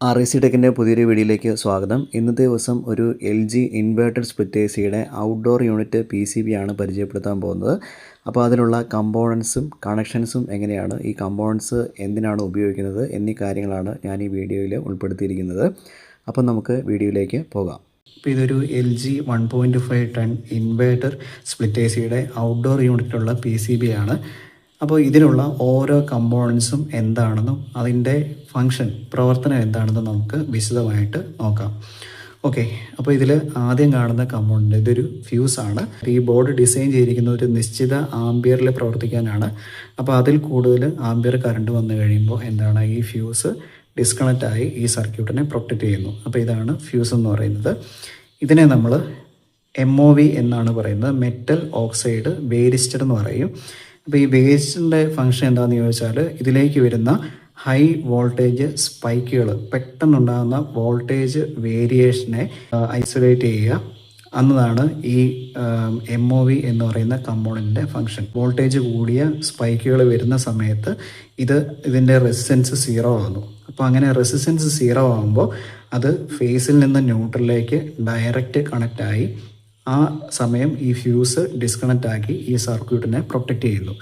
REC ടെക്കിൻ്റെ പുതിയൊരു വീഡിയോയിലേക്ക് സ്വാഗതം. ഇന്നത്തെ ദിവസം ഒരു LG ഇൻവേർട്ടഡ് സ്പ്ലിറ്റ് AC-യുടെ ഔട്ട്ഡോർ യൂണിറ്റ് PCB ആണ് പരിചയപ്പെടുത്താൻ പോകുന്നത്. അപ്പോൾ അതിലുള്ള കമ്പോണൻസും കണക്ഷൻസും എങ്ങനെയാണ്, ഈ കമ്പോണൻസ് എന്തിനാണ് ഉപയോഗിക്കുന്നത് എന്നീ കാര്യങ്ങളാണ് ഞാൻ ഈ വീഡിയോയിൽ ഉൾപ്പെടുത്തിയിരിക്കുന്നത്. അപ്പോൾ നമുക്ക് വീഡിയോയിലേക്ക് പോകാം. അപ്പോൾ ഇതൊരു LG 1.5 ടൺ ഇൻവേർട്ടർ സ്പ്ലിറ്റ് AC-യുടെ ഔട്ട്ഡോർ യൂണിറ്റിലുള്ള PCB ആണ്. അപ്പോൾ ഇതിലുള്ള ഓരോ കമ്പോണൻസും എന്താണെന്നും അതിൻ്റെ ഫങ്ഷൻ പ്രവർത്തനം എന്താണെന്നും നമുക്ക് വിശദമായിട്ട് നോക്കാം. ഓക്കെ, അപ്പോൾ ഇതിൽ ആദ്യം കാണുന്ന കമ്പോണൻ്റ് ഇതൊരു ഫ്യൂസാണ്. ഈ ബോർഡ് ഡിസൈൻ ചെയ്തിരിക്കുന്ന ഒരു നിശ്ചിത ആംബിയറിൽ പ്രവർത്തിക്കാനാണ്. അപ്പോൾ അതിൽ കൂടുതൽ ആംബിയർ കറണ്ട് വന്നു കഴിയുമ്പോൾ എന്താണ്, ഈ ഫ്യൂസ് ഡിസ്കണക്റ്റ് ആയി ഈ സർക്യൂട്ടിനെ പ്രൊട്ടക്റ്റ് ചെയ്യുന്നു. അപ്പോൾ ഇതാണ് ഫ്യൂസ് എന്ന് പറയുന്നത്. ഇതിനെ നമ്മൾ MOV എന്നാണ് പറയുന്നത്, മെറ്റൽ ഓക്സൈഡ് വേരിസ്റ്റർ എന്ന് പറയും. അപ്പോൾ ഈ വേരിസ്റ്ററിൻ്റെ ഫംഗ്ഷൻ എന്താണെന്ന് ചോദിച്ചാൽ, ഇതിലേക്ക് വരുന്ന ഹൈ വോൾട്ടേജ് സ്പൈക്കുകൾ, പെട്ടെന്നുണ്ടാകുന്ന വോൾട്ടേജ് വേരിയേഷനെ ഐസൊലേറ്റ് ചെയ്യുക എന്നതാണ് ഈ MOV എന്ന് പറയുന്ന കമ്പോണൻറ്റിൻ്റെ ഫംഗ്ഷൻ. വോൾട്ടേജ് കൂടിയ സ്പൈക്കുകൾ വരുന്ന സമയത്ത് ഇതിൻ്റെ റെസിസ്റ്റൻസ് 0 ആകുന്നു. അപ്പോൾ അങ്ങനെ റെസിസ്റ്റൻസ് 0 ആകുമ്പോൾ അത് ഫേസിൽ നിന്ന് ന്യൂട്രലിലേക്ക് ഡയറക്റ്റ് കണക്റ്റായി ആ സമയം ഈ ഫ്യൂസ് ഡിസ്കണക്റ്റ് ആക്കി ഈ സർക്യൂട്ടിനെ പ്രൊട്ടക്റ്റ് ചെയ്യുന്നു.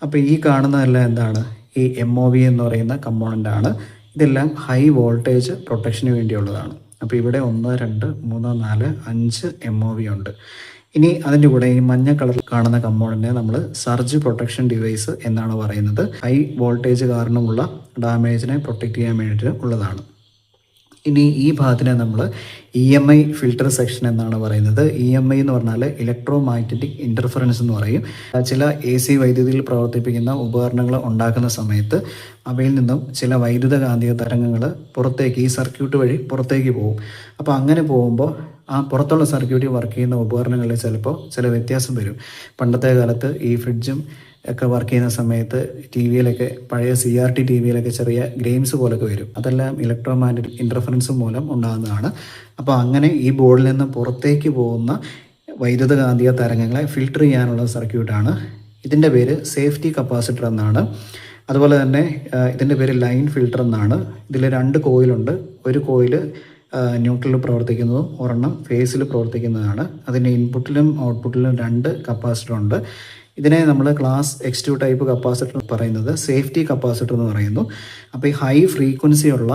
അപ്പോൾ ഈ കാണുന്നതെല്ലാം എന്താണ്, ഈ MOV എന്ന് പറയുന്ന കമ്പോണൻ്റ് ആണ്. ഇതെല്ലാം ഹൈ വോൾട്ടേജ് പ്രൊട്ടക്ഷന് വേണ്ടിയുള്ളതാണ്. അപ്പോൾ ഇവിടെ 1, 2, 3, 4, 5 MOV ഉണ്ട്. ഇനി അതിൻ്റെ കൂടെ ഈ മഞ്ഞ കളറിൽ കാണുന്ന കമ്പോണൻറ്റിനെ നമ്മൾ സർജ് പ്രൊട്ടക്ഷൻ ഡിവൈസ് എന്നാണ് പറയുന്നത്. ഹൈ വോൾട്ടേജ് കാരണമുള്ള ഡാമേജിനെ പ്രൊട്ടക്റ്റ് ചെയ്യാൻ വേണ്ടിയിട്ട് ഉള്ളതാണ്. ഇനി ഈ ഭാഗത്തിനെ നമ്മൾ EMI ഫിൽട്ടർ സെക്ഷൻ എന്നാണ് പറയുന്നത്. EMI എന്ന് പറഞ്ഞാൽ ഇലക്ട്രോ മാഗ്നറ്റിക് ഇൻ്റർഫറൻസ് എന്ന് പറയും. ചില AC വൈദ്യുതിയിൽ പ്രവർത്തിപ്പിക്കുന്ന ഉപകരണങ്ങൾ ഉണ്ടാക്കുന്ന സമയത്ത് അവയിൽ നിന്നും ചില വൈദ്യുത കാന്തിക തരംഗങ്ങൾ പുറത്തേക്ക്, ഈ സർക്യൂട്ട് വഴി പുറത്തേക്ക് പോകും. അപ്പോൾ അങ്ങനെ പോകുമ്പോൾ ആ പുറത്തുള്ള സർക്യൂട്ടിൽ വർക്ക് ചെയ്യുന്ന ഉപകരണങ്ങളിൽ ചിലപ്പോൾ ചില വ്യത്യാസം വരും. പണ്ടത്തെ കാലത്ത് ഈ ഫ്രിഡ്ജും ഒക്കെ വർക്ക് ചെയ്യുന്ന സമയത്ത് TVയിലൊക്കെ, പഴയ CRT TVയിലൊക്കെ ചെറിയ ഗ്രെയിംസ് പോലൊക്കെ വരും. അതെല്ലാം ഇലക്ട്രോ മാഗ്നറ്റിക് ഇൻ്റർഫറൻസ് മൂലം ഉണ്ടാകുന്നതാണ്. അപ്പോൾ അങ്ങനെ ഈ ബോർഡിൽ നിന്ന് പുറത്തേക്ക് പോകുന്ന വൈദ്യുത കാന്തിക തരംഗങ്ങളെ ഫിൽട്ടർ ചെയ്യാനുള്ള സർക്യൂട്ടാണ്. ഇതിൻ്റെ പേര് സേഫ്റ്റി കപ്പാസിറ്റർ എന്നാണ്. അതുപോലെ തന്നെ ഇതിൻ്റെ പേര് ലൈൻ ഫിൽട്ടർ എന്നാണ്. ഇതിൽ 2 കോയിലുണ്ട്. ഒരു കോയിൽ ന്യൂട്രലിൽ പ്രവർത്തിക്കുന്നതും ഒരെണ്ണം ഫേസിൽ പ്രവർത്തിക്കുന്നതാണ്. അതിൻ്റെ ഇൻപുട്ടിലും ഔട്ട്പുട്ടിലും 2 കപ്പാസിറ്റർ ഉണ്ട്. ഇതിനെ നമ്മൾ ക്ലാസ് X2 ടൈപ്പ് കപ്പാസിറ്റർ പറയുന്നത് സേഫ്റ്റി കപ്പാസിറ്റർ എന്ന് പറയുന്നു. അപ്പോൾ ഈ ഹൈ ഫ്രീക്വൻസി ഉള്ള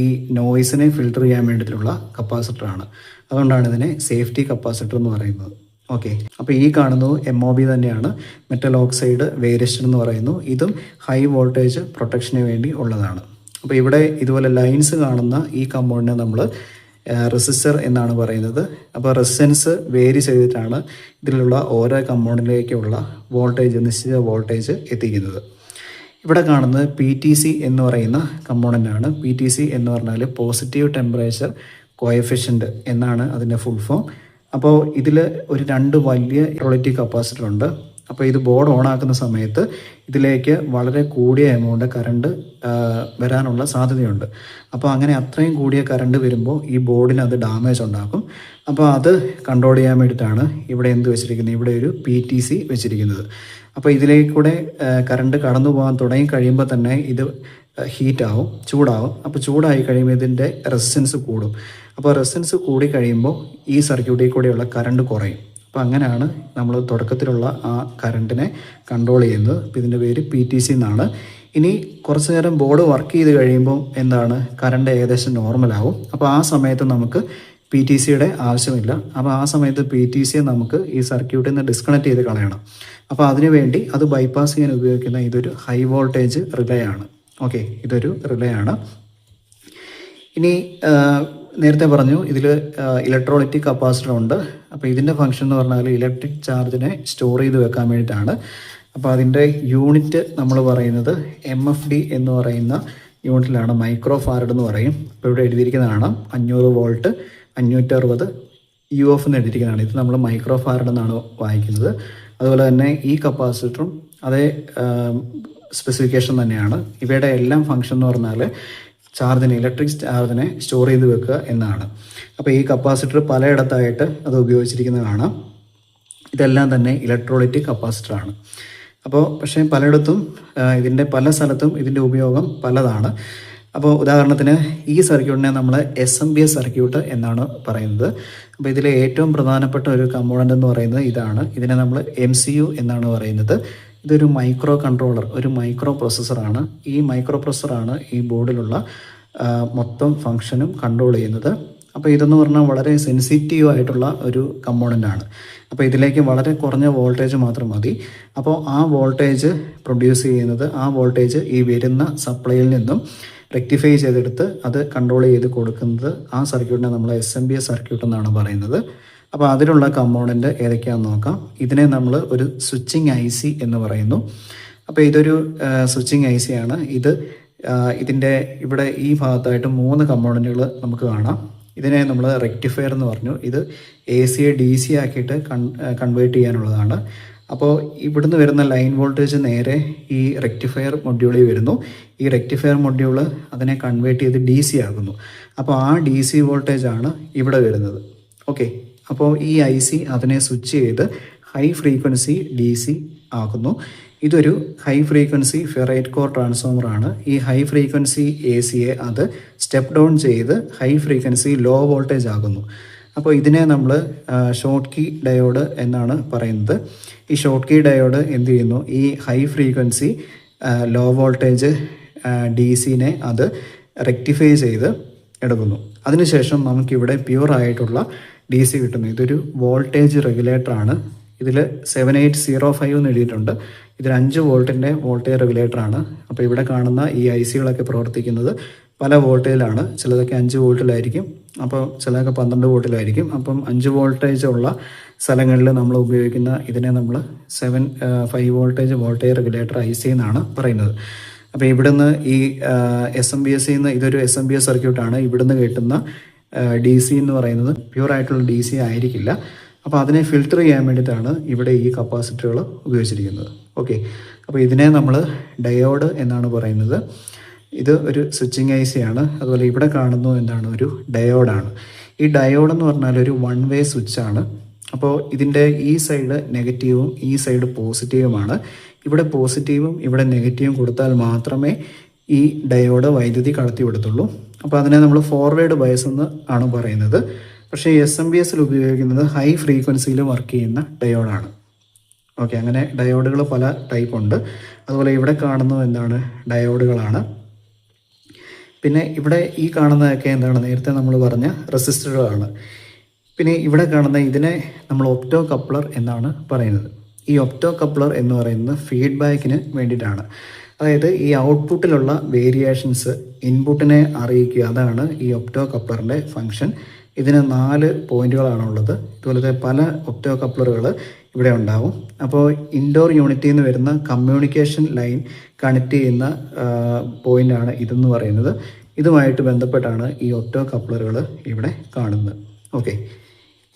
ഈ നോയ്സിനെ ഫിൽട്ടർ ചെയ്യാൻ വേണ്ടിയിട്ടുള്ള കപ്പാസിറ്ററാണ്. അതുകൊണ്ടാണ് ഇതിനെ സേഫ്റ്റി കപ്പാസിറ്റർ എന്ന് പറയുന്നത്. ഓക്കെ, അപ്പോൾ ഈ കാണുന്നത് MOV തന്നെയാണ്, മെറ്റൽ ഓക്സൈഡ് വേരിസ്റ്റർ എന്ന് പറയുന്നു. ഇതും ഹൈ വോൾട്ടേജ് പ്രൊട്ടക്ഷന് വേണ്ടി ഉള്ളതാണ്. അപ്പോൾ ഇവിടെ ഇതുപോലെ ലൈൻസ് കാണുന്ന ഈ കമ്പോണൻറ്റിനെ നമ്മൾ റെസിസ്റ്റർ എന്നാണ് പറയുന്നത്. അപ്പോൾ റെസിസ്റ്റൻസ് വേരി ചെയ്തിട്ടാണ് ഇതിലുള്ള ഓരോ കമ്പോണൻറ്റിലേക്കുള്ള വോൾട്ടേജ്, നിശ്ചിത വോൾട്ടേജ് എത്തിക്കുന്നത്. ഇവിടെ കാണുന്നത് PTC എന്ന് പറയുന്ന കമ്പോണൻ്റാണ്. PTC എന്ന് പറഞ്ഞാൽ പോസിറ്റീവ് ടെമ്പറേച്ചർ കോഎഫിഷ്യൻ്റ് എന്നാണ് അതിൻ്റെ ഫുൾ ഫോം. അപ്പോൾ ഇതിൽ ഒരു 2 വലിയ ഇലക്ട്രോലൈറ്റിക് കപ്പാസിറ്റർ ഉണ്ട്. അപ്പോൾ ഇത് ബോർഡ് ഓണാക്കുന്ന സമയത്ത് ഇതിലേക്ക് വളരെ കൂടിയ എമൗണ്ട് കറണ്ട് വരാനുള്ള സാധ്യതയുണ്ട്. അപ്പോൾ അങ്ങനെ അത്രയും കൂടിയ കറണ്ട് വരുമ്പോൾ ഈ ബോർഡിന് അത് ഡാമേജ് ഉണ്ടാക്കും. അപ്പോൾ അത് കൺട്രോൾ ചെയ്യാൻ വേണ്ടിയിട്ടാണ് ഇവിടെ എന്ത് വെച്ചിരിക്കുന്നത്, ഇവിടെ ഒരു PTC വെച്ചിരിക്കുന്നത്. അപ്പോൾ ഇതിലേക്കൂടെ കറണ്ട് കടന്നു പോകാൻ തുടങ്ങി കഴിയുമ്പോൾ തന്നെ ഇത് ഹീറ്റാവും, ചൂടാവും. അപ്പോൾ ചൂടായി കഴിയുമ്പോൾ ഇതിൻ്റെ റെസിസ്റ്റൻസ് കൂടും. അപ്പോൾ റെസിസ്റ്റൻസ് കൂടി കഴിയുമ്പോൾ ഈ സർക്യൂട്ടിൽ കൂടെയുള്ള കറണ്ട് കുറയും. അപ്പോൾ അങ്ങനെയാണ് നമ്മൾ തുടക്കത്തിലുള്ള ആ കറണ്ടിനെ കൺട്രോൾ ചെയ്യുന്നത്. അപ്പോൾ ഇതിൻ്റെ പേര് PTC എന്നാണ്. ഇനി കുറച്ച് നേരം ബോർഡ് വർക്ക് ചെയ്ത് കഴിയുമ്പോൾ എന്താണ്, കറണ്ട് ഏകദേശം നോർമലാവും. അപ്പോൾ ആ സമയത്ത് നമുക്ക് PTCയുടെ ആവശ്യമില്ല. അപ്പോൾ ആ സമയത്ത് PTCയെ നമുക്ക് ഈ സർക്യൂട്ടിൽ നിന്ന് ഡിസ്കണക്ട് ചെയ്ത് കളയണം. അപ്പോൾ അതിനുവേണ്ടി അത് ബൈപ്പാസ് ചെയ്യാൻ ഉപയോഗിക്കുന്ന ഇതൊരു ഹൈ വോൾട്ടേജ് റിലേ ആണ്. ഓക്കെ, ഇതൊരു റിലേ ആണ്. ഇനി നേരത്തെ പറഞ്ഞു ഇതിൽ ഇലക്ട്രോലൈറ്റിക് കപ്പാസിറ്റർ ഉണ്ട്. അപ്പോൾ ഇതിൻ്റെ ഫംഗ്ഷൻ എന്ന് പറഞ്ഞാൽ ഇലക്ട്രിക് ചാർജിനെ സ്റ്റോർ ചെയ്ത് വെക്കാൻ വേണ്ടിയിട്ടാണ്. അപ്പോൾ അതിൻ്റെ യൂണിറ്റ് നമ്മൾ പറയുന്നത് MFD എന്ന് പറയുന്ന യൂണിറ്റിലാണ്. മൈക്രോ ഫാരഡ് എന്ന് പറയും. ഇപ്പോൾ ഇവിടെ എഴുതിയിരിക്കുന്നതാണ് 500 വോൾട്ട് 560 UF എന്ന് എഴുതിയിരിക്കുന്നതാണ്. ഇത് നമ്മൾ മൈക്രോ ഫാരഡ് എന്നാണ് വായിക്കുന്നത്. അതുപോലെ തന്നെ ഈ കപ്പാസിറ്ററും അതേ സ്പെസിഫിക്കേഷൻ തന്നെയാണ്. ഇവയുടെ എല്ലാം ഫംഗ്ഷൻ എന്ന് പറഞ്ഞാൽ ചാർജിനെ, ഇലക്ട്രിക് ചാർജിനെ സ്റ്റോർ ചെയ്ത് വെക്കുക എന്നാണ്. അപ്പോൾ ഈ കപ്പാസിറ്റർ പലയിടത്തായിട്ട് അത് ഉപയോഗിച്ചിരിക്കുന്നത് കാണാം. ഇതെല്ലാം തന്നെ ഇലക്ട്രോലൈറ്റിക് കപ്പാസിറ്ററാണ്. അപ്പോൾ പക്ഷേ പലയിടത്തും ഇതിൻ്റെ പല സ്ഥലത്തും ഇതിൻ്റെ ഉപയോഗം പലതാണ്. അപ്പോൾ ഉദാഹരണത്തിന് ഈ സർക്യൂട്ടിനെ നമ്മൾ SMPS സർക്യൂട്ട് എന്നാണ് പറയുന്നത്. അപ്പോൾ ഇതിലെ ഏറ്റവും പ്രധാനപ്പെട്ട ഒരു കമ്പോണൻ്റ് എന്ന് പറയുന്നത് ഇതാണ്. ഇതിനെ നമ്മൾ MCU എന്നാണ് പറയുന്നത്. ഇതൊരു മൈക്രോ കൺട്രോളർ, ഒരു മൈക്രോ പ്രൊസസ്സറാണ്. ഈ മൈക്രോ പ്രൊസസ്സറാണ് ഈ ബോർഡിലുള്ള മൊത്തം ഫങ്ഷനും കൺട്രോൾ ചെയ്യുന്നത്. അപ്പോൾ ഇതെന്ന് പറഞ്ഞാൽ വളരെ സെൻസിറ്റീവ് ആയിട്ടുള്ള ഒരു കമ്പോണൻ്റാണ്. അപ്പോൾ ഇതിലേക്ക് വളരെ കുറഞ്ഞ വോൾട്ടേജ് മാത്രം മതി. അപ്പോൾ ആ വോൾട്ടേജ് പ്രൊഡ്യൂസ് ചെയ്യുന്നത്, ആ വോൾട്ടേജ് ഈ വരുന്ന സപ്ലൈയിൽ നിന്നും റെക്ടിഫൈ ചെയ്തെടുത്ത് അത് കൺട്രോൾ ചെയ്ത് കൊടുക്കുന്നത് ആ സർക്യൂട്ടിനെ നമ്മൾ SMPS സർക്യൂട്ട് എന്നാണ് പറയുന്നത്. അപ്പോൾ അതിലുള്ള കമ്പോണൻ്റ് ഏതൊക്കെയാണെന്ന് നോക്കാം. ഇതിനെ നമ്മൾ ഒരു സ്വിച്ചിങ് IC എന്ന് പറയുന്നു. അപ്പോൾ ഇതൊരു സ്വിച്ചിങ് IC ആണ്. ഇതിൻ്റെ ഇവിടെ ഈ ഭാഗത്തായിട്ട് 3 കമ്പോണൻറ്റുകൾ നമുക്ക് കാണാം. ഇതിനെ നമ്മൾ റെക്ടിഫയർ എന്ന് പറഞ്ഞു. ഇത് AC-യെ DC ആക്കിയിട്ട് കൺവേർട്ട് ചെയ്യാനുള്ളതാണ്. അപ്പോൾ ഇവിടുന്ന് വരുന്ന ലൈൻ വോൾട്ടേജ് നേരെ ഈ റെക്ടിഫയർ മൊഡ്യൂളിൽ വരുന്നു. ഈ റെക്ടിഫയർ മൊഡ്യൂൾ അതിനെ കൺവേർട്ട് ചെയ്ത് DC ആകുന്നു. അപ്പോൾ ആ DC വോൾട്ടേജാണ് ഇവിടെ വരുന്നത്. ഓക്കെ, അപ്പോൾ ഈ IC അതിനെ സ്വിച്ച് ചെയ്ത് ഹൈ ഫ്രീക്വൻസി DC ആക്കുന്നു. ഇതൊരു ഹൈ ഫ്രീക്വൻസി ഫെറൈറ്റ് കോർ ട്രാൻസ്ഫോമറാണ്. ഈ ഹൈ ഫ്രീക്വൻസി AC-യെ അത് സ്റ്റെപ്പ് ഡൗൺ ചെയ്ത് ഹൈ ഫ്രീക്വൻസി ലോ വോൾട്ടേജ് ആകുന്നു. അപ്പോൾ ഇതിനെ നമ്മൾ ഷോർട്ട് കീ ഡയോഡ് എന്നാണ് പറയുന്നത്. ഈ ഷോർട്ട് കീ ഡയോഡ് എന്ത് ചെയ്യുന്നു, ഈ ഹൈ ഫ്രീക്വൻസി ലോ വോൾട്ടേജ് DC-നെ അത് റെക്ടിഫൈ ചെയ്ത് എടുക്കുന്നു. അതിനുശേഷം നമുക്കിവിടെ പ്യൂർ ആയിട്ടുള്ള DC കിട്ടുന്നു. ഇതൊരു വോൾട്ടേജ് റെഗുലേറ്ററാണ്. ഇതിൽ 7805 എന്ന് എഴുതിയിട്ടുണ്ട്. ഇതിൽ 5 വോൾട്ടിൻ്റെ വോൾട്ടേജ് റെഗുലേറ്ററാണ്. അപ്പോൾ ഇവിടെ കാണുന്ന ഈ IC-കളൊക്കെ പ്രവർത്തിക്കുന്നത് പല വോൾട്ടേജിലാണ്. ചിലതൊക്കെ 5 വോൾട്ടിലായിരിക്കും, അപ്പോൾ ചിലതൊക്കെ 12 വോൾട്ടിലായിരിക്കും. അപ്പം 5 വോൾട്ടേജ് ഉള്ള സ്ഥലങ്ങളിൽ നമ്മൾ ഉപയോഗിക്കുന്ന ഇതിനെ നമ്മൾ 5 വോൾട്ടേജ് റെഗുലേറ്റർ IC എന്നാണ് പറയുന്നത്. അപ്പോൾ ഇവിടുന്ന് ഈ SMPS-ൽ നിന്ന് ഇതൊരു SMPS സർക്യൂട്ടാണ്. ഇവിടുന്ന് കിട്ടുന്ന DC എന്ന് പറയുന്നത് പ്യൂർ ആയിട്ടുള്ള DC ആയിരിക്കില്ല. അപ്പോൾ അതിനെ ഫിൽറ്റർ ചെയ്യാൻ വേണ്ടിയിട്ടാണ് ഇവിടെ ഈ കപ്പാസിറ്ററുകൾ ഉപയോഗിച്ചിരിക്കുന്നത്. ഓക്കെ, അപ്പോൾ ഇതിനെ നമ്മൾ ഡയോഡ് എന്നാണ് പറയുന്നത്. ഇത് ഒരു സ്വിച്ചിങ് IC ആണ്. അതുപോലെ ഇവിടെ കാണുന്നു എന്താണ്, ഒരു ഡയോഡാണ്. ഈ ഡയോഡ് എന്ന് പറഞ്ഞാൽ ഒരു 1 വേ സ്വിച്ചാണ്. അപ്പോൾ ഇതിൻ്റെ ഈ സൈഡ് നെഗറ്റീവും ഈ സൈഡ് പോസിറ്റീവുമാണ്. ഇവിടെ പോസിറ്റീവും ഇവിടെ നെഗറ്റീവും കൊടുത്താൽ മാത്രമേ ഈ ഡയോഡ് വൈദ്യുതി കടത്തി വിടത്തുള്ളൂ. അപ്പോൾ അതിനെ നമ്മൾ ഫോർവേഡ് ബയസ് എന്ന് ആണ് പറയുന്നത്. പക്ഷേ SMPS-ൽ ഉപയോഗിക്കുന്നത് ഹൈ ഫ്രീക്വൻസിയിൽ വർക്ക് ചെയ്യുന്ന ഡയോഡാണ്. ഓക്കെ, അങ്ങനെ ഡയോഡുകൾ പല ടൈപ്പ് ഉണ്ട്. അതുപോലെ ഇവിടെ കാണുന്നത് എന്താണ്, ഡയോഡുകളാണ്. പിന്നെ ഇവിടെ ഈ കാണുന്നതൊക്കെ എന്താണ്, നേരത്തെ നമ്മൾ പറഞ്ഞ റെസിസ്റ്ററുകളാണ്. പിന്നെ ഇവിടെ കാണുന്ന ഇതിനെ നമ്മൾ ഒപ്റ്റോ കപ്ലർ എന്നാണ് പറയുന്നത്. ഈ ഒപ്റ്റോ കപ്ലർ എന്ന് പറയുന്നത് ഫീഡ്ബാക്കിന് വേണ്ടിയിട്ടാണ്. അതായത് ഈ ഔട്ട്പുട്ടിലുള്ള വേരിയേഷൻസ് ഇൻപുട്ടിനെ അറിയിക്കുക. അതാണ് ഈ ഒപ്റ്റോ കപ്ലറിൻ്റെ ഫങ്ഷൻ. ഇതിന് 4 പോയിന്റുകളാണുള്ളത്. ഇതുപോലത്തെ പല ഒപ്റ്റോ കപ്ലറുകൾ ഇവിടെ ഉണ്ടാവും. അപ്പോൾ ഇൻഡോർ യൂണിറ്റിൽ നിന്ന് വരുന്ന കമ്മ്യൂണിക്കേഷൻ ലൈൻ കണക്ട് ചെയ്യുന്ന പോയിൻ്റാണ് ഇതെന്ന് പറയുന്നത്. ഇതുമായിട്ട് ബന്ധപ്പെട്ടാണ് ഈ ഒപ്റ്റോ കപ്ലറുകൾ ഇവിടെ കാണുന്നത്. ഓക്കെ,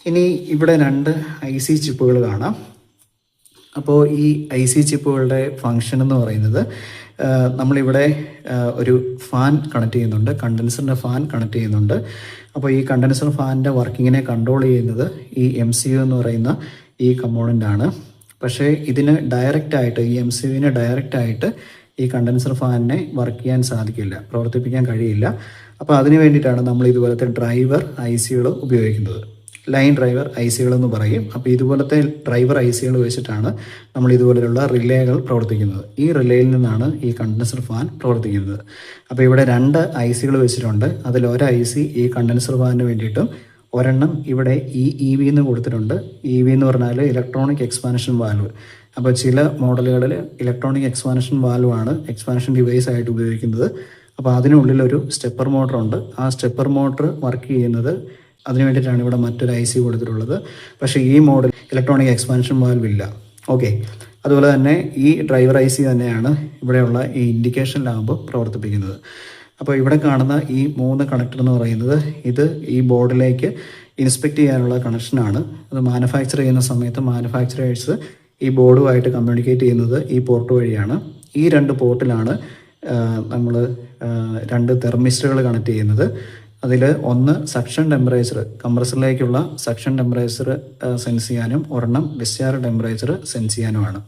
ഇനി ഇവിടെ 2 IC ചിപ്പുകൾ കാണാം. അപ്പോൾ ഈ IC ചിപ്പുകളുടെ ഫങ്ഷൻ എന്ന് പറയുന്നത് നമ്മളിവിടെ ഒരു ഫാൻ കണക്ട് ചെയ്യുന്നുണ്ട്, കണ്ടൻസറിൻ്റെ ഫാൻ കണക്ട് ചെയ്യുന്നുണ്ട്. അപ്പോൾ ഈ കണ്ടൻസർ ഫാനിൻ്റെ വർക്കിങ്ങിനെ കൺട്രോൾ ചെയ്യുന്നത് ഈ MCU എന്ന് പറയുന്ന ഈ കമ്പോണൻ്റാണ്. പക്ഷേ ഇതിന് ഡയറക്റ്റായിട്ട്, ഈ MCUവിന് ഡയറക്റ്റായിട്ട് ഈ കണ്ടൻസർ ഫാനിനെ വർക്ക് ചെയ്യാൻ സാധിക്കില്ല, പ്രവർത്തിപ്പിക്കാൻ കഴിയില്ല. അപ്പോൾ അതിന് വേണ്ടിയിട്ടാണ് നമ്മൾ ഇതുപോലത്തെ ഡ്രൈവർ IC-കൾ ഉപയോഗിക്കുന്നത്. ലൈൻ ഡ്രൈവർ IC-കളെന്ന് പറയും. അപ്പോൾ ഇതുപോലത്തെ ഡ്രൈവർ IC-കൾ വെച്ചിട്ടാണ് നമ്മൾ ഇതുപോലെയുള്ള റിലേകൾ പ്രവർത്തിക്കുന്നത്. ഈ റിലേയിൽ നിന്നാണ് ഈ കണ്ടൻസർ ഫാൻ പ്രവർത്തിക്കുന്നത്. അപ്പോൾ ഇവിടെ 2 IC-കൾ വെച്ചിട്ടുണ്ട്. അതിൽ ഒരു IC ഈ കണ്ടൻസർ ഫാനിന് വേണ്ടിയിട്ടും ഒരെണ്ണം ഇവിടെ ഈ EV എന്ന് കൊടുത്തിട്ടുണ്ട്. EV എന്ന് പറഞ്ഞാൽ ഇലക്ട്രോണിക് എക്സ്പാൻഷൻ വാൽവ്. അപ്പോൾ ചില മോഡലുകളിൽ ഇലക്ട്രോണിക് എക്സ്പാൻഷൻ വാൽവാണ് എക്സ്പാൻഷൻ ഡിവൈസ് ആയിട്ട് ഉപയോഗിക്കുന്നത്. അപ്പോൾ അതിനുള്ളിലൊരു സ്റ്റെപ്പർ മോട്ടറുണ്ട്. ആ സ്റ്റെപ്പർ മോട്ടർ വർക്ക് ചെയ്യുന്നത് അതിന് വേണ്ടിയിട്ടാണ് ഇവിടെ മറ്റൊരു IC കൊടുത്തിട്ടുള്ളത്. പക്ഷേ ഈ മോഡൽ ഇലക്ട്രോണിക് എക്സ്പാൻഷൻ വാൽവ് ഇല്ല. ഓക്കെ, അതുപോലെ തന്നെ ഈ ഡ്രൈവർ IC തന്നെയാണ് ഇവിടെയുള്ള ഈ ഇൻഡിക്കേഷൻ ലാമ്പ് പ്രവർത്തിപ്പിക്കുന്നത്. അപ്പോൾ ഇവിടെ കാണുന്ന ഈ 3 കണക്ടർ എന്ന് പറയുന്നത് ഇത് ഈ ബോർഡിലേക്ക് ഇൻസ്പെക്ട് ചെയ്യാനുള്ള കണക്ഷനാണ്. അത് മാനുഫാക്ചർ ചെയ്യുന്ന സമയത്ത് മാനുഫാക്ചറേഴ്സ് ഈ ബോർഡുമായിട്ട് കമ്മ്യൂണിക്കേറ്റ് ചെയ്യുന്നത് ഈ പോർട്ട് വഴിയാണ്. ഈ 2 പോർട്ടിലാണ് നമ്മൾ 2 തെർമിസ്റ്ററുകൾ കണക്ട് ചെയ്യുന്നത്. അതിൽ ഒന്ന് സക്ഷൻ ടെമ്പറേച്ചർ, കംപ്രസറിലേക്കുള്ള സക്ഷൻ ടെമ്പറേച്ചർ സെൻസ് ചെയ്യാനും ഒരെണ്ണം ഡിസ്ചാർജ് ടെമ്പറേച്ചർ സെൻസ് ചെയ്യാനുമാണ്.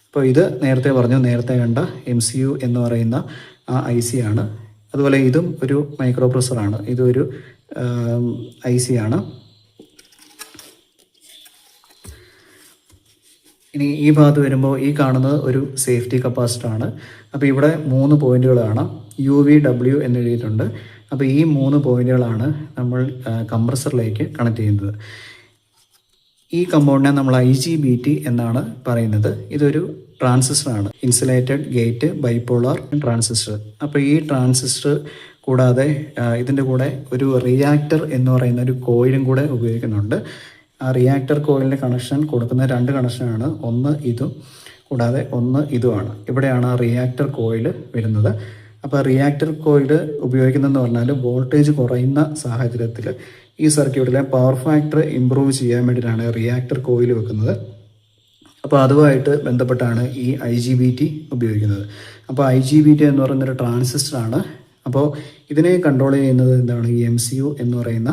അപ്പോൾ ഇത് നേരത്തെ കണ്ട MCU എന്ന് പറയുന്ന ആ IC ആണ്. അതുപോലെ ഇതും ഒരു മൈക്രോ പ്രൊസസ്സറാണ്, ഇതൊരു IC ആണ്. ഇനി ഈ ഭാഗത്ത് വരുമ്പോൾ ഈ കാണുന്നത് ഒരു സേഫ്റ്റി കപ്പാസിറ്ററാണ്. അപ്പോൾ ഇവിടെ 3 പോയിന്റുകൾ കാണാം, UVW എന്നെഴുതിയിട്ടുണ്ട്. അപ്പോൾ ഈ 3 പോയിന്റുകളാണ് നമ്മൾ കംപ്രസറിലേക്ക് കണക്ട് ചെയ്യുന്നത്. ഈ കമ്പൗണ്ടിനെ നമ്മൾ IGBT എന്നാണ് പറയുന്നത്. ഇതൊരു ട്രാൻസിസ്റ്ററാണ്, ഇൻസുലേറ്റഡ് ഗേറ്റ് ബൈപോളാർ ട്രാൻസിസ്റ്റർ. അപ്പോൾ ഈ ട്രാൻസിസ്റ്റർ കൂടാതെ ഇതിൻ്റെ കൂടെ ഒരു റിയാക്ടർ എന്ന് പറയുന്ന ഒരു കോയിലും കൂടെ ഉപയോഗിക്കുന്നുണ്ട്. ആ റിയാക്ടർ കോയിലിൻ്റെ കണക്ഷൻ കൊടുക്കുന്ന 2 കണക്ഷനാണ്, ഒന്ന് ഇതും കൂടാതെ ഒന്ന് ഇതുമാണ്. ഇവിടെയാണ് ആ റിയാക്ടർ കോയിൽ വരുന്നത്. അപ്പോൾ റിയാക്ടർ കോയിൽ ഉപയോഗിക്കുന്നതെന്ന് പറഞ്ഞാൽ വോൾട്ടേജ് കുറയുന്ന സാഹചര്യത്തിൽ ഈ സർക്യൂട്ടിലെ പവർ ഫാക്ടർ ഇമ്പ്രൂവ് ചെയ്യാൻ വേണ്ടിയിട്ടാണ് റിയാക്ടർ കോയിൽ വെക്കുന്നത്. അപ്പോൾ അതുമായിട്ട് ബന്ധപ്പെട്ടാണ് ഈ IGBT ഉപയോഗിക്കുന്നത്. അപ്പോൾ IGBT എന്ന് പറയുന്നൊരു ട്രാൻസിസ്റ്ററാണ്. അപ്പോൾ ഇതിനെ കൺട്രോൾ ചെയ്യുന്നത് എന്താണ്, ഈ MCU എന്ന് പറയുന്ന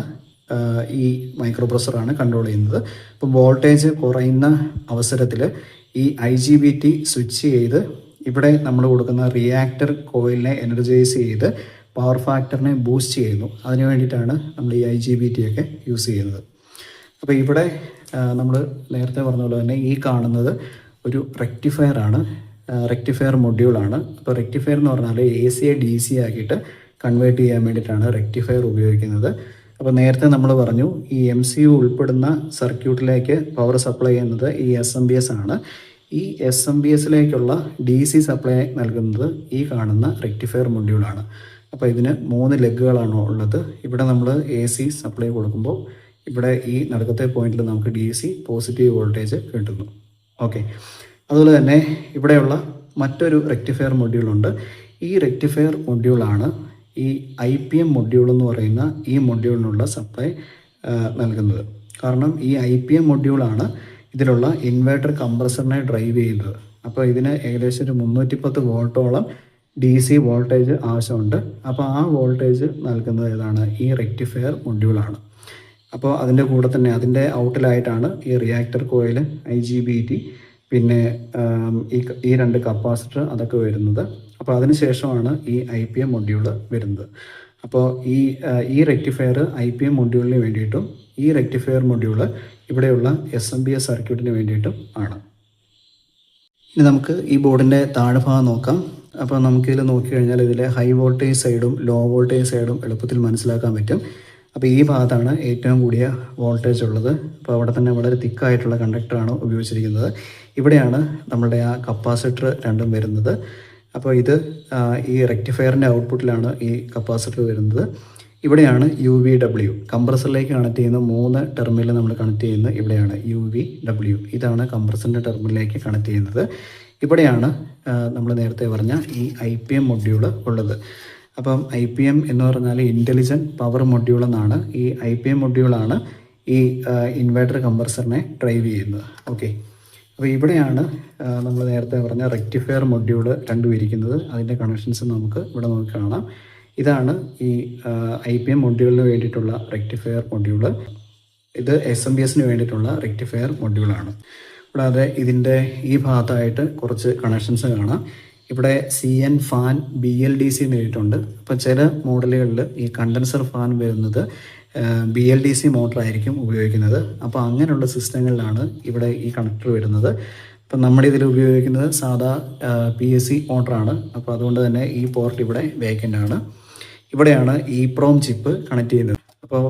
ഈ മൈക്രോ പ്രൊസസ്സറാണ് കൺട്രോൾ ചെയ്യുന്നത്. അപ്പോൾ വോൾട്ടേജ് കുറയുന്ന അവസരത്തിൽ ഈ IGBT സ്വിച്ച് ചെയ്ത് ഇവിടെ നമ്മൾ കൊടുക്കുന്ന റിയാക്ടർ കോയിലിനെ എനർജൈസ് ചെയ്ത് പവർ ഫാക്ടറിനെ ബൂസ്റ്റ് ചെയ്യുന്നു. അതിന് വേണ്ടിയിട്ടാണ് നമ്മൾ ഈ IGBT ഒക്കെ യൂസ് ചെയ്യുന്നത്. അപ്പോൾ ഇവിടെ നമ്മൾ നേരത്തെ പറഞ്ഞ പോലെ തന്നെ ഈ കാണുന്നത് ഒരു റെക്ടിഫയർ ആണ്, റെക്ടിഫയർ മൊഡ്യൂളാണ്. അപ്പോൾ റെക്ടിഫയർ എന്ന് പറഞ്ഞാൽ AC DC ആക്കിയിട്ട് കൺവേർട്ട് ചെയ്യാൻ വേണ്ടിയിട്ടാണ് റെക്ടിഫയർ ഉപയോഗിക്കുന്നത്. അപ്പോൾ നേരത്തെ നമ്മൾ പറഞ്ഞു ഈ MCU ഉൾപ്പെടുന്ന സർക്യൂട്ടിലേക്ക് പവർ സപ്ലൈ ചെയ്യുന്നത് ഈ SMPS ആണ്. ഈ SMPSലേക്കുള്ള DC സപ്ലൈ നൽകുന്നത് ഈ കാണുന്ന റെക്ടിഫയർ മൊഡ്യൂളാണ്. അപ്പോൾ ഇതിന് 3 ലെഗുകളാണ് ഉള്ളത്. ഇവിടെ നമ്മൾ AC സപ്ലൈ കൊടുക്കുമ്പോൾ ഇവിടെ ഈ നടുക്കത്തെ പോയിന്റിൽ നമുക്ക് DC പോസിറ്റീവ് വോൾട്ടേജ് കിട്ടുന്നു. ഓക്കെ, അതുപോലെ തന്നെ ഇവിടെയുള്ള മറ്റൊരു റെക്ടിഫയർ മൊഡ്യൂളുണ്ട്. ഈ റെക്ടിഫയർ മൊഡ്യൂളാണ് ഈ IPM മൊഡ്യൂൾ എന്ന് പറയുന്ന ഈ മൊഡ്യൂളിനുള്ള സപ്ലൈ നൽകുന്നത്. കാരണം ഈ IPM മൊഡ്യൂളാണ് ഇതിലുള്ള ഇൻവേർട്ടർ കംപ്രസറിനെ ഡ്രൈവ് ചെയ്യുന്നത്. അപ്പോൾ ഇതിന് ഏകദേശം ഒരു 310 വോൾട്ടോളം DC വോൾട്ടേജ് ആവശ്യമുണ്ട്. അപ്പോൾ ആ വോൾട്ടേജ് നൽകുന്നത് ഏതാണ്, ഈ റെക്ടിഫയർ മൊഡ്യൂളാണ്. അപ്പോൾ അതിൻ്റെ കൂടെ തന്നെ അതിൻ്റെ ഔട്ടിലായിട്ടാണ് ഈ റിയാക്ടർ കോയിൽ, IGBT, പിന്നെ ഈ 2 കപ്പാസിറ്റർ അതൊക്കെ വരുന്നത്. അപ്പോൾ അതിന് ശേഷമാണ് ഈ IPM മൊഡ്യൂൾ വരുന്നത്. അപ്പോൾ ഈ റെക്ടിഫയർ IPM മൊഡ്യൂളിന് വേണ്ടിയിട്ടും ഈ റെക്ടിഫയർ മൊഡ്യൂൾ ഇവിടെയുള്ള SMPS സർക്യൂട്ടിന് വേണ്ടിയിട്ടും ആണ്. ഇനി നമുക്ക് ഈ ബോർഡിൻ്റെ താഴ്ഭാഗം നോക്കാം. അപ്പോൾ നമുക്കിതിൽ നോക്കിക്കഴിഞ്ഞാൽ ഇതിലെ ഹൈ വോൾട്ടേജ് സൈഡും ലോ വോൾട്ടേജ് സൈഡും എളുപ്പത്തിൽ മനസ്സിലാക്കാൻ പറ്റും. അപ്പോൾ ഈ ഭാഗത്താണ് ഏറ്റവും കൂടിയ വോൾട്ടേജ് ഉള്ളത്. അപ്പോൾ അവിടെ തന്നെ വളരെ തിക്കായിട്ടുള്ള കണ്ടക്ടറാണ് ഉപയോഗിച്ചിരിക്കുന്നത്. ഇവിടെയാണ് നമ്മളുടെ ആ കപ്പാസിറ്റർ രണ്ടും വരുന്നത്. അപ്പോൾ ഇത് ഈ റെക്ടിഫയറിൻ്റെ ഔട്ട്പുട്ടിലാണ് ഈ കപ്പാസിറ്റർ വരുന്നത്. ഇവിടെയാണ് UVW, കംപ്രസറിലേക്ക് കണക്ട് ചെയ്യുന്ന 3 ടെർമിനൽ നമ്മൾ കണക്ട് ചെയ്യുന്നത് ഇവിടെയാണ് UVW. ഇതാണ് കംപ്രസറിൻ്റെ ടെർമിനലിലേക്ക് കണക്ട് ചെയ്യുന്നത്. ഇവിടെയാണ് നമ്മൾ നേരത്തെ പറഞ്ഞ ഈ IPM മൊഡ്യൂൾ ഉള്ളത്. അപ്പം IPM എന്ന് പറഞ്ഞാൽ ഇൻ്റലിജൻറ്റ് പവർ മൊഡ്യൂൾ എന്നാണ്. ഈ IPM മൊഡ്യൂളാണ് ഈ ഇൻവേർട്ടർ കംപ്രസറിനെ ഡ്രൈവ് ചെയ്യുന്നത്. ഓക്കെ, അപ്പോൾ ഇവിടെയാണ് നമ്മൾ നേരത്തെ പറഞ്ഞ റെക്ടിഫയർ മൊഡ്യൂൾ രണ്ടും ഇരിക്കുന്നത്. അതിൻ്റെ കണക്ഷൻസ് നമുക്ക് ഇവിടെ നോക്കി കാണാം. ഇതാണ് ഈ IPM മൊഡ്യൂളിന് വേണ്ടിയിട്ടുള്ള റെക്ടിഫയർ മൊഡ്യൂൾ. ഇത് SMPSന് വേണ്ടിയിട്ടുള്ള റെക്ടിഫയർ മൊഡ്യൂളാണ്. കൂടാതെ ഇതിൻ്റെ ഈ ഭാഗത്തായിട്ട് കുറച്ച് കണക്ഷൻസ് കാണാം. ഇവിടെ CN ഫാൻ BLDC നേരിട്ടുണ്ട്. അപ്പോൾ ചില മോഡലുകളിൽ ഈ കണ്ടൻസർ ഫാൻ വരുന്നത് BLDC മോട്ടറായിരിക്കും ഉപയോഗിക്കുന്നത്. അപ്പോൾ അങ്ങനെയുള്ള സിസ്റ്റങ്ങളിലാണ് ഇവിടെ ഈ കണക്ടർ വരുന്നത്. അപ്പം നമ്മുടെ ഇതിൽ ഉപയോഗിക്കുന്നത് സാധാ PSC മോട്ടറാണ്. അപ്പോൾ അതുകൊണ്ട് തന്നെ ഈ പോർട്ട് ഇവിടെ വേക്കൻ്റ് ആണ്. ഇവിടെയാണ് EEPROM ചിപ്പ് കണക്ട് ചെയ്യുന്നത്. അപ്പോൾ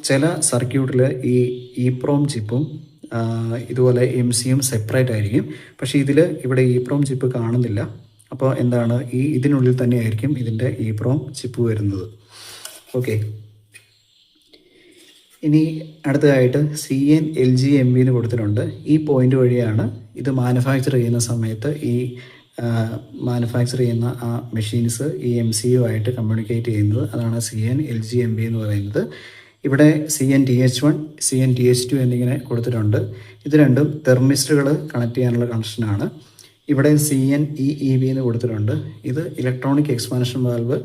ചില സർക്യൂട്ടിൽ ഈ EEPROM ചിപ്പും ഇതുപോലെ MCയും സെപ്പറേറ്റ് ആയിരിക്കും. പക്ഷേ ഇവിടെ EEPROM ചിപ്പ് കാണുന്നില്ല. അപ്പോൾ എന്താണ്, ഇതിനുള്ളിൽ തന്നെ ആയിരിക്കും ഇതിൻ്റെ EEPROM ചിപ്പ് വരുന്നത്. ഓക്കെ, ഇനി അടുത്തതായിട്ട് CN LGMB എന്ന് കൊടുത്തിട്ടുണ്ട്. ഈ പോയിന്റ് വഴിയാണ് ഇത് മാനുഫാക്ചർ ചെയ്യുന്ന സമയത്ത് ഈ മാനുഫാക്ചർ ചെയ്യുന്ന ആ മെഷീൻസ് ഈ MCU ആയിട്ട് കമ്മ്യൂണിക്കേറ്റ് ചെയ്യുന്നത്. അതാണ് CN LGMB എന്ന് പറയുന്നത്. ഇവിടെ CN-TH1, CN-TH2 എന്നിങ്ങനെ കൊടുത്തിട്ടുണ്ട്. ഇത് രണ്ടും തെർമിസ്റ്ററുകൾ കണക്ട് ചെയ്യാനുള്ള കണക്ഷനാണ്. ഇവിടെ CN-EEB എന്ന് കൊടുത്തിട്ടുണ്ട്. ഇത് ഇലക്ട്രോണിക് എക്സ്പാൻഷൻ വാൽവ്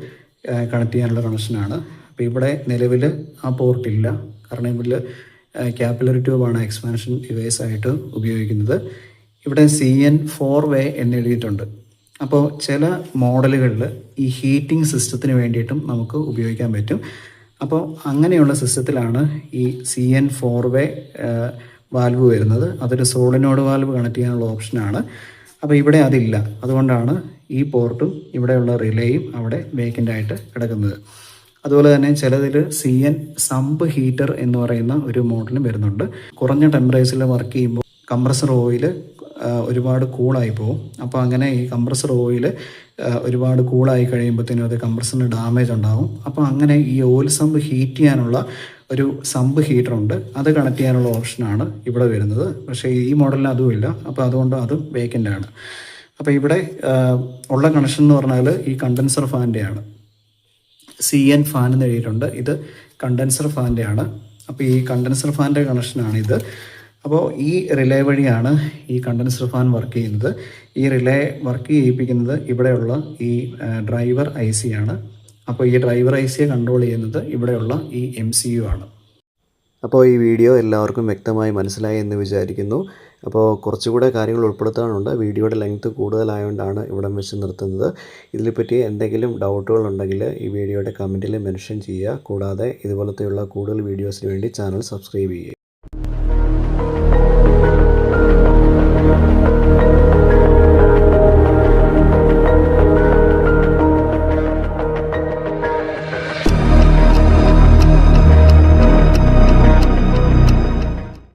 കണക്ട് ചെയ്യാനുള്ള കണക്ഷനാണ്. അപ്പോൾ ഇവിടെ നിലവിൽ ആ പോർട്ടില്ല. കാരണം ഇതിൽ ക്യാപ്പിലറി ട്യൂബാണ് എക്സ്പാൻഷൻ ഡിവൈസ് ആയിട്ട് ഉപയോഗിക്കുന്നത്. ഇവിടെ CN4 വേ എന്ന് എഴുതിയിട്ടുണ്ട്. അപ്പോൾ ചില മോഡലുകളിൽ ഈ ഹീറ്റിംഗ് സിസ്റ്റത്തിന് വേണ്ടിയിട്ടും നമുക്ക് ഉപയോഗിക്കാൻ പറ്റും. അപ്പോൾ അങ്ങനെയുള്ള സിസ്റ്റത്തിലാണ് ഈ CN4-വേ വാൽവ് വരുന്നത്. അതൊരു സോളിനോഡ് വാൽവ് കണക്ട് ചെയ്യാനുള്ള ഓപ്ഷനാണ്. അപ്പോൾ ഇവിടെ അതില്ല. അതുകൊണ്ടാണ് ഈ പോർട്ടും ഇവിടെയുള്ള റിലേയും അവിടെ വേക്കൻ്റ് ആയിട്ട് കിടക്കുന്നത്. അതുപോലെ തന്നെ ചിലതിൽ CN സമ്പ് ഹീറ്റർ എന്ന് പറയുന്ന ഒരു മോഡലും വരുന്നുണ്ട്. കുറഞ്ഞ ടെമ്പറേച്ചറിൽ വർക്ക് ചെയ്യുമ്പോൾ കംപ്രസർ ഓയിൽ ഒരുപാട് കൂളായി പോകും. അപ്പോൾ അങ്ങനെ ഈ കംപ്രസർ ഓയിൽ ഒരുപാട് കൂളായി കഴിയുമ്പോഴത്തേനും അത് കംപ്രസറിന് ഡാമേജ് ഉണ്ടാകും. അപ്പോൾ അങ്ങനെ ഈ ഓയിൽ സമ്പ് ഹീറ്റ് ചെയ്യാനുള്ള ഒരു സമ്പ് ഹീറ്ററുണ്ട്. അത് കണക്ട് ചെയ്യാനുള്ള ഓപ്ഷനാണ് ഇവിടെ വരുന്നത്. പക്ഷേ ഈ മോഡലിന് അതുമില്ല. അപ്പോൾ അതുകൊണ്ട് അതും വേക്കൻ്റ് ആണ്. അപ്പോൾ ഇവിടെ ഉള്ള കണക്ഷൻ എന്ന് പറഞ്ഞാൽ ഈ കണ്ടൻസർ ഫാൻ്റെയാണ്. CN ഫാൻ എന്ന് എഴുതിയിട്ടുണ്ട്. ഇത് കണ്ടൻസർ ഫാൻ്റെ ആണ്. അപ്പോൾ ഈ കണ്ടൻസർ ഫാൻ്റെ കണക്ഷനാണിത്. അപ്പോൾ ഈ റിലേ വഴിയാണ് ഈ കണ്ടൻസർ ഫാൻ വർക്ക് ചെയ്യുന്നത്. ഈ റിലേ വർക്ക് ചെയ്യിപ്പിക്കുന്നത് ഇവിടെയുള്ള ഈ ഡ്രൈവർ IC ആണ്. അപ്പോൾ ഈ ഡ്രൈവർ ICയെ കൺട്രോൾ ചെയ്യുന്നത് ഇവിടെയുള്ള ഈ MCU ആണ്. അപ്പോൾ ഈ വീഡിയോ എല്ലാവർക്കും വ്യക്തമായി മനസ്സിലായി എന്ന് വിചാരിക്കുന്നു. അപ്പോൾ കുറച്ചുകൂടെ കാര്യങ്ങൾ ഉൾപ്പെടുത്താനുണ്ട്. വീഡിയോയുടെ ലെങ്ത് കൂടുതലായതുകൊണ്ടാണ് ഇവിടം വെച്ച് നിർത്തുന്നത്. ഇതിനെപ്പറ്റി എന്തെങ്കിലും ഡൗട്ടുകളുണ്ടെങ്കിൽ ഈ വീഡിയോയുടെ കമൻറ്റിൽ മെൻഷൻ ചെയ്യുക. കൂടാതെ ഇതുപോലത്തെയുള്ള കൂടുതൽ വീഡിയോസിന് വേണ്ടി ചാനൽ സബ്സ്ക്രൈബ് ചെയ്യുക.